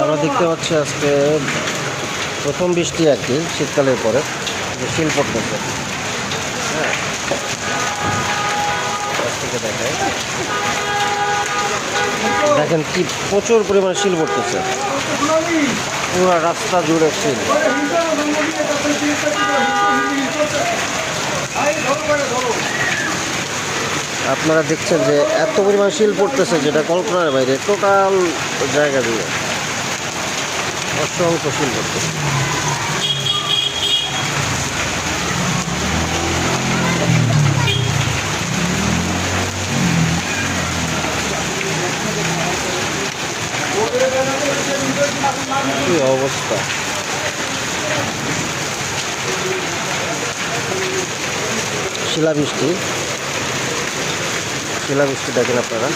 আমরা দেখতে পাচ্ছি আজকে প্রথম বৃষ্টি আর কি শীতকালের পরে শিল পড়তেছে। হ্যাঁ, কাছ থেকে দেখায়, দেখেন কি প্রচুর পরিমাণে শিল পড়তেছে, পুরো রাস্তা জুড়ে শিল। আপনারা দেখছেন যে এত পরিমাণ শিল পড়তেছে যেটা কল্পনার বাইরে, টোটাল জায়গা দিয়ে অসংখ্য শিল পড়তেছে। কি অবস্থা! শিলাবৃষ্টি, শিলাবৃষ্টি দেখেন আপনারা।